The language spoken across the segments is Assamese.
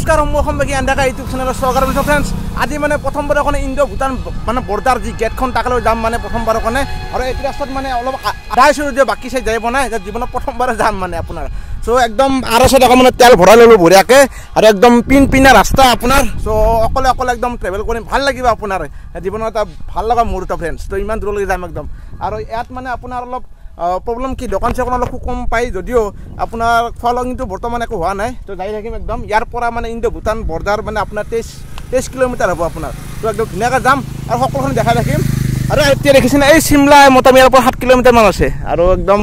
নমস্কাৰ সম্মুখী আন্দাকা ইউটিউব চেনেলৰ স্বাগতম ফ্ৰেণ্ডছ আজি মানে প্ৰথমবাৰৰ কাৰণে ইণ্ডো ভূটান মানে বৰ্ডাৰ যি গেটখন তাকলৈ যাম মানে প্ৰথমবাৰৰ কাৰণে আৰু এই ৰাস্তাত মানে অলপ আধাইছোঁ যে বাকী চাই যাই বনাই জীৱনত প্ৰথমবাৰ যাম মানে আপোনাৰ চ' একদম 800 টকা মানে তেল ভৰাই ল'লোঁ বঢ়িয়াকৈ আৰু একদম পিনা ৰাস্তা আপোনাৰ চ' অকলে একদম ট্ৰেভেল কৰিম ভাল লাগিব আপোনাৰ জীৱনত এটা ভাল লগা মুহূৰ্ত ফ্ৰেণ্ডছ ত' ইমান দূৰলৈকে যাম একদম আৰু ইয়াত মানে আপোনাৰ অলপ প্ৰব্লেম কি দোকান চোকান অলপ কম পায় যদিও আপোনাৰ খোৱা লোৱা কিন্তু বৰ্তমান একো হোৱা নাই তো যাই থাকিম একদম ইয়াৰ পৰা মানে ইণ্ডো ভূটান বৰ্ডাৰ মানে আপোনাৰ 23 কিলোমিটাৰ হ'ব আপোনাৰ তো একদম ধুনীয়াকৈ যাম আৰু সকলোখিনি দেখাই থাকিম আৰু এতিয়া দেখিছেনে এই চিমলা মোটামুটি ইয়াৰ পৰা 7 কিলোমিটাৰমান আছে আৰু একদম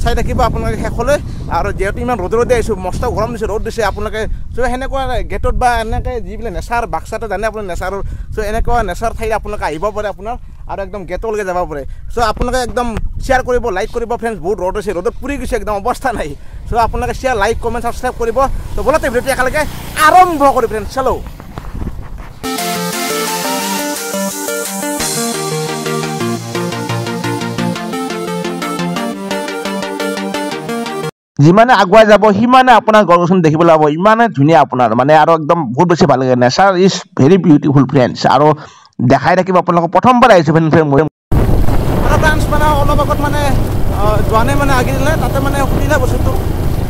চাই থাকিব আপোনালোকে শেষলৈ আৰু যিহেতু ইমান ৰ'দে আহিছোঁ মস্ত গৰম দিছে ৰ'দ দিছে আপোনালোকে চ' সেনেকুৱা গেটত বা এনেকৈ যিবিলাক নেচাৰ বাক্সাটো জানে আপোনাৰ নেচাৰৰ চ' এনেকুৱা নেচাৰ ঠাইত আপোনালোকে আহিব পাৰে আপোনাৰ আৰু একদম গেটলৈকে যাব পাৰে চ' আপোনালোকে একদম শ্বেয়াৰ কৰিব লাইক কৰিব ফ্ৰেণ্ডছ বহুত ৰ'দ হৈছে ৰ'দত পুৰি গৈছে একদম অৱস্থা নাই চ' আপোনালোকে শ্বেয়াৰ লাইক কমেণ্ট ছাবস্ক্ৰাইব কৰিব ত' বলতে ভিডিঅ'টো একেলগে আৰম্ভ কৰি ফ্ৰেণ্ডছ চলো যিমানে আগুৱাই যাব সিমানে আপোনাৰ গছ গছনি দেখিবলৈ পাব ইমানে ধুনীয়া আপোনাৰ মানে আৰু একদম বহুত বেছি ভাল লাগে nature is very beautiful friends আৰু দেখাই থাকিব আপোনালোকক প্ৰথমবাৰ আহিছোঁ ফ্ৰেণ্ডছ মানে অলপ আগত মানে যোৱা নাই মানে আগি দিলে তাতে মানে সুধিলে বস্তুটো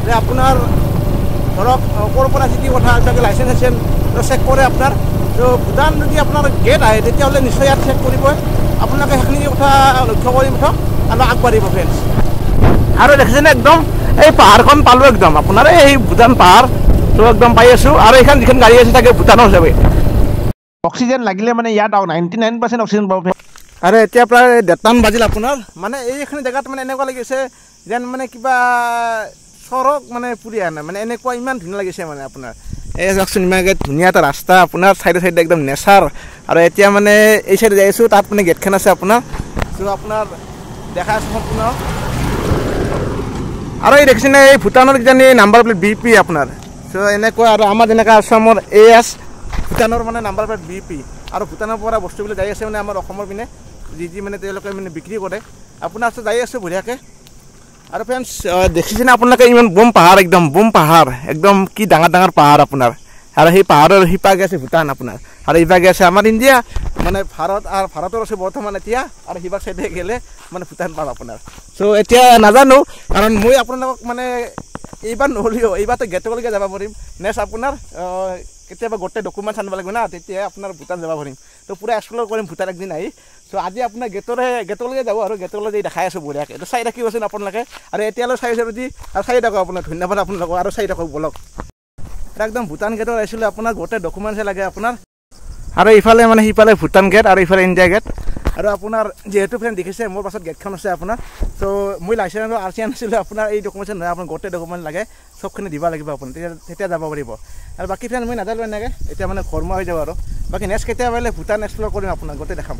যে আপোনাৰ ধৰক ক'ৰ পৰা যি কথা আছে লাইচেঞ্চ আছে চেক কৰে আপোনাৰ ত' ভূটান যদি আপোনাৰ গেট আহে তেতিয়াহ'লে নিশ্চয় ইয়াত চেক কৰিবই আপোনালোকে সেইখিনি কথা লক্ষ্য কৰি মুঠক আৰু আগবাঢ়িব ফ্ৰেণ্ডছ আৰু দেখিছেনে একদম এই পাহাৰখন পালোঁ একদম আপোনাৰ এই ভূটান পাহাৰ তো একদম পাই আছোঁ আৰু এইখন যিখন গাড়ী আছে তাকে ভূটানৰ হিচাপে অক্সিজেন লাগিলে মানে ইয়াত 99% অক্সিজেন পাব আৰু এতিয়া প্ৰায় 1:30 বাজিল আপোনাৰ মানে এইখিনি জেগাত মানে এনেকুৱা লাগিছে যেন মানে কিবা চৰক মানে পুৰি আনে মানে এনেকুৱা ইমান ধুনীয়া লাগিছে মানে আপোনাৰ এই চাওকচোন ইমানকৈ ধুনীয়া এটা ৰাস্তা আপোনাৰ চাইডে একদম নেচাৰ আৰু এতিয়া মানে এই চাইডে যাই আছোঁ তাত মানে গেটখন আছে আপোনাৰ চ' আপোনাৰ দেখা আছোঁ সম্পূৰ্ণ আৰু এই দেখিছেনে এই ভূটানৰ কিজানি নাম্বাৰ প্লেট BP আপোনাৰ চ' এনেকুৱা আৰু আমাৰ যেনেকৈ আসামৰ AS ভূটানৰ মানে নাম্বাৰ প্লেট BP আৰু ভূটানৰ পৰা বস্তুবিলাক যাই আছে মানে আমাৰ অসমৰ পিনে যি মানে তেওঁলোকে মানে বিক্ৰী কৰে আপোনাৰ ওচৰত যাই আছোঁ বঢ়িয়াকৈ আৰু ফ্ৰেণ্ডছ দেখিছেনে আপোনালোকে ইমান বোম পাহাৰ একদম কি ডাঙৰ পাহাৰ আপোনাৰ আৰু সেই পাহাৰৰ সিপাগে আছে ভূটান আপোনাৰ আৰু ইভাগে আছে আমাৰ ইণ্ডিয়া মানে ভাৰতৰ আছে বৰ্তমান এতিয়া আৰু সিভাগ চাইডে গ'লে মানে ভূটান পাৰ আপোনাৰ চ' এতিয়া নাজানো কাৰণ মই আপোনালোকক মানে এইবাৰ নহ'লেও এইবাৰতো গেটলৈকে যাব পাৰিম নেক্সট আপোনাৰ কেতিয়াবা গোটেই ডকুমেণ্টছ আনিব লাগিব না তেতিয়া আপোনাৰ ভূটান যাব পাৰিম তো পূৰা এক্সপ্ল'ৰ কৰিম ভূটান একদিন আহি চ' আজি আপোনাৰ গেটলৈকে যাব আৰু গেটলৈ যাই দেখাই আছোঁ বঢ়িয়াকৈ এইটো চাই থাকিবচোন আপোনালোকে আৰু এতিয়ালৈ চাই আছোঁ যদি আৰু চাই থাকক আপোনাৰ ধন্যবাদ আপোনালোকক আৰু চাই থাকক বলক একদম ভূটান গেটত আহিছিলোঁ আপোনাৰ গোটেই ডকুমেণ্টছে লাগে আপোনাৰ আৰু ইফালে মানে সিফালে ভূটান গেট আৰু ইফালে ইণ্ডিয়া গেট আৰু আপোনাৰ যিহেতু ফ্ৰেণ্ড দেখিছে মোৰ পাছত গেটখন আছে আপোনাৰ চ' মই লাইচেঞ্চ আৰু RC আনিছিলোঁ আপোনাৰ এই ডকুমেণ্টছ নহয় আপোনাৰ গোটেই ডকুমেণ্ট লাগে চবখিনি দিব লাগিব আপুনি তেতিয়া যাব পাৰিব আৰু বাকী ফ্ৰেণ্ড মই নাজানো এনেকৈ এতিয়া মানে ঘৰমুৱা হৈ যাব আৰু বাকী নেক্সট কেতিয়াবা পাৰিলে ভূটান এক্সপ্ল'ৰ কৰিম আপোনাক গোটেই দেখাম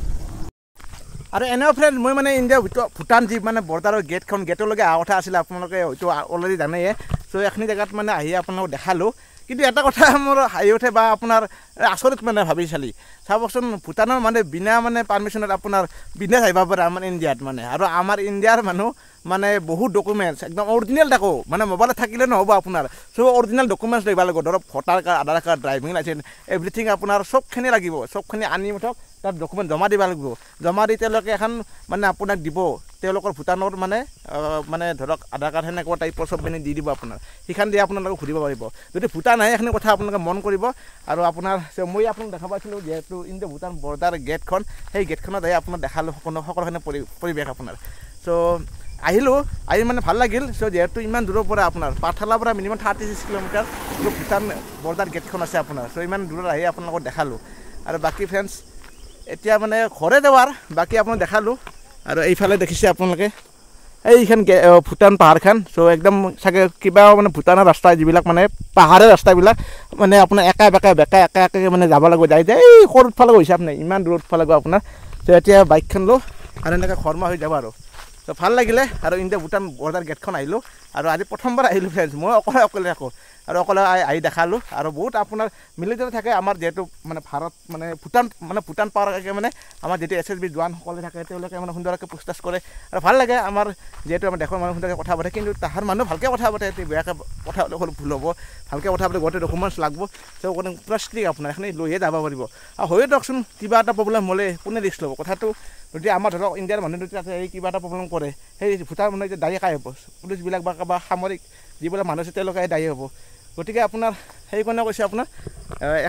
আৰু এনেও ফ্ৰেণ্ড মই মানে ইণ্ডিয়া ভূটান যি মানে বৰ্ডাৰৰ গেটলৈকে অহা কথা আছিলে আপোনালোকে হয়তো অলৰেডি জানেই চ' এইখিনি জেগাত মানে আহি আপোনালোকক দেখালোঁ কিন্তু এটা কথা মোৰ হাঁহি উঠে বা আপোনাৰ আচৰিত মানে ভাবি চাবচোন ভূটানৰ মানে বিনা মানে পাৰ্মিশ্যনত আপোনাৰ বিজনেছ আহিব পাৰে আমাৰ ইণ্ডিয়াত মানে আৰু আমাৰ ইণ্ডিয়াৰ মানুহ মানে বহুত ডকুমেণ্টছ একদম অৰিজিনেল থাকোঁ মানে মোবাইলত থাকিলে নহ'ব আপোনাৰ চ' অৰিজিনেল ডকুমেণ্টছ লাগিব লাগিব ধৰক ভোটাৰ কাৰ্ড আধাৰ কাৰ্ড ড্ৰাইভিং লাইচেঞ্চ এভৰিথিং আপোনাৰ চবখিনি লাগিব চবখিনি আনি মুঠক তাত ডকুমেণ্ট জমা দিব লাগিব জমা দি তেওঁলোকে এখন মানে আপোনাক দিব তেওঁলোকৰ ভূটানৰ মানে ধৰক আধাৰ কাৰ্ড সেনেকুৱা টাইপৰ চবখিনি দি দিব আপোনাৰ সেইখন দিয়ে আপোনালোকে ঘূৰিব পাৰিব যদি ভূটান আহে সেইখিনি কথা আপোনালোকে মন কৰিব আৰু আপোনাৰ মই আপোনাক দেখা পাইছিলোঁ যিহেতু ইণ্ডো ভূটান বৰ্ডাৰ গেটখন সেই গেটখনত আহি আপোনাক দেখালোঁ সকলোখিনি পৰিৱেশ আপোনাৰ চ' আহি মানে ভাল লাগিল চ' যিহেতু ইমান দূৰৰ পৰা আপোনাৰ পাঠশালাৰ পৰা মিনিমাম 36 কিলোমিটাৰ ভূটান বৰ্ডাৰ গেটখন আছে আপোনাৰ চ' ইমান দূৰত আহি আপোনালোকক দেখালোঁ আৰু বাকী ফ্ৰেণ্ডছ এতিয়া মানে ঘৰে যাৱাৰ বাকী আপোনাক দেখালোঁ আৰু এইফালে দেখিছে আপোনালোকে এইখন ভূটান পাহাৰখন চ' একদম চাগে কিবা মানে ভূটানৰ ৰাস্তা যিবিলাক মানে পাহাৰৰ ৰাস্তাবিলাক মানে আপোনাৰ একা বেঁকা মানে যাব লাগিব যাই এই সৰুত ফালে গৈছে আপুনি ইমান দূৰত ফালে গৈ আপোনাৰ চ' এতিয়া বাইকখন লওঁ আৰু এনেকৈ ঘৰমুৱা হৈ যাব আৰু চ' ভাল লাগিলে আৰু ইণ্ডিয়া ভূটান বৰ্ডাৰ গেটখন আহিলোঁ আৰু আজি প্ৰথমবাৰ আহিলোঁ ফ্ৰেণ্ডছ মই অকলে থাকোঁ আৰু অকলে আহি দেখালোঁ আৰু বহুত আপোনাৰ মিলিটাৰী থাকে আমাৰ যিহেতু মানে ভাৰত মানে ভূটান পাৰলৈকে মানে আমাৰ যিটো SSB জোৱানসকলে থাকে তেওঁলোকে মানে সুন্দৰকৈ পুষ্টাছ কৰে আৰু ভাল লাগে আমাৰ যিহেতু আমাৰ দেশৰ মানুহ সুন্দৰকৈ কথা পাতে কিন্তু তাহাৰ মানুহ ভালকৈ কথা পাতে বেয়াকৈ কথা হ'লে ভুল হ'ব ভালকৈ কথা পাতে গোটেই ডকুমেণ্টছ লাগব তেওঁ কোনো পুৰা ষ্ট্ৰিক আপোনাৰ এখনি লৈহে যাব পাৰিব আৰু হয়ো দিয়কচোন কিবা এটা প্ৰব্লেম হ'লে কোনে ৰিস্ক ল'ব কথাটো যদি আমাৰ ধৰক ইণ্ডিয়াৰ মানুহ যদি তাতে কিবা এটা প্ৰব্লেম কৰে সেই ভূটান মানুহ যে দায়ী কাই হ'ব পুলিচবিলাক বা সামৰিক যিবিলাক মানুহ আছে তেওঁলোকে দায়ী হ'ব গতিকে আপোনাৰ সেইকাৰণে কৈছে আপোনাৰ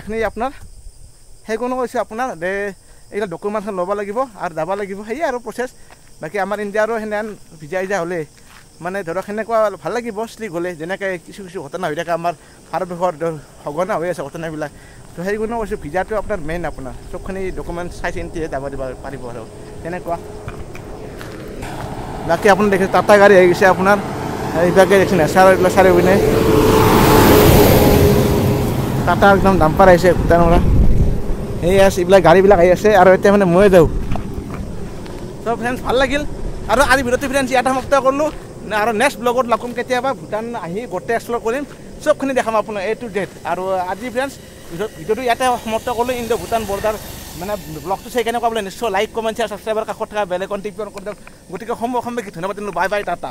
এখনি আপোনাৰ সেইকাৰণে কৈছে আপোনাৰ যে এইবিলাক ডকুমেণ্টখন ল'ব লাগিব আৰু যাব লাগিব সেয়ে আৰু প্ৰচেছ বাকী আমাৰ ইণ্ডিয়াৰো সেনেহেন ভিজা হ'লে মানে ধৰক সেনেকুৱা ভাল লাগিব ষ্ট্ৰিক হ'লে যেনেকৈ কিছু ঘটনা হৈ থাকে আমাৰ ভাৰতবৰ্ষৰ সঘনা হৈ আছে ঘটনাবিলাক তো সেইকাৰণে কৈছোঁ ভিজাটো আপোনাৰ মেইন আপোনাৰ চবখিনি ডকুমেণ্ট চাই চিন্তিহে যাব পাৰিব আৰু তেনেকুৱা বাকী আপুনি দেখিছে টাটা গাড়ী আহি গৈছে আপোনাৰ এইবিলাকে দেখিছে নেচাৰ চাৰিওপিনে টাটা একদম ডাম্পাৰ আহিছে ভূটানৰ পৰা এই আছে এইবিলাক গাড়ীবিলাক আহি আছে আৰু এতিয়া মানে ময়ে যাওঁ চ' ফ্ৰেণ্ডছ ভাল লাগিল আৰু আজি ভিডিঅ'টো ফ্ৰেণ্ডছ ইয়াতে সমাপ্ত কৰিলোঁ আৰু নেক্সট ব্লগত লগ কৰিম কেতিয়াবা ভূটান আহি গোটেই এক্সপ্ল'ৰ কৰিম চবখিনি দেখাম আপোনাৰ A to Z আৰু আজি ফ্ৰেণ্ডছ ভিডিঅ'টো ইয়াতে সমাপ্ত কৰিলোঁ ইণ্ডো ভূটান বৰ্ডাৰ মানে ব্লগটো চাই কেনেকুৱা বোলে নিশ্চয় লাইক কমেণ্ট শ্বেয়াৰ ছাবস্ক্ৰাইবাৰ কাষত থকা বেল আইকন টিপি অন কৰি দিয়ক গতিকে অসমবাসী ধন্যবাদ বাই বাই টাটা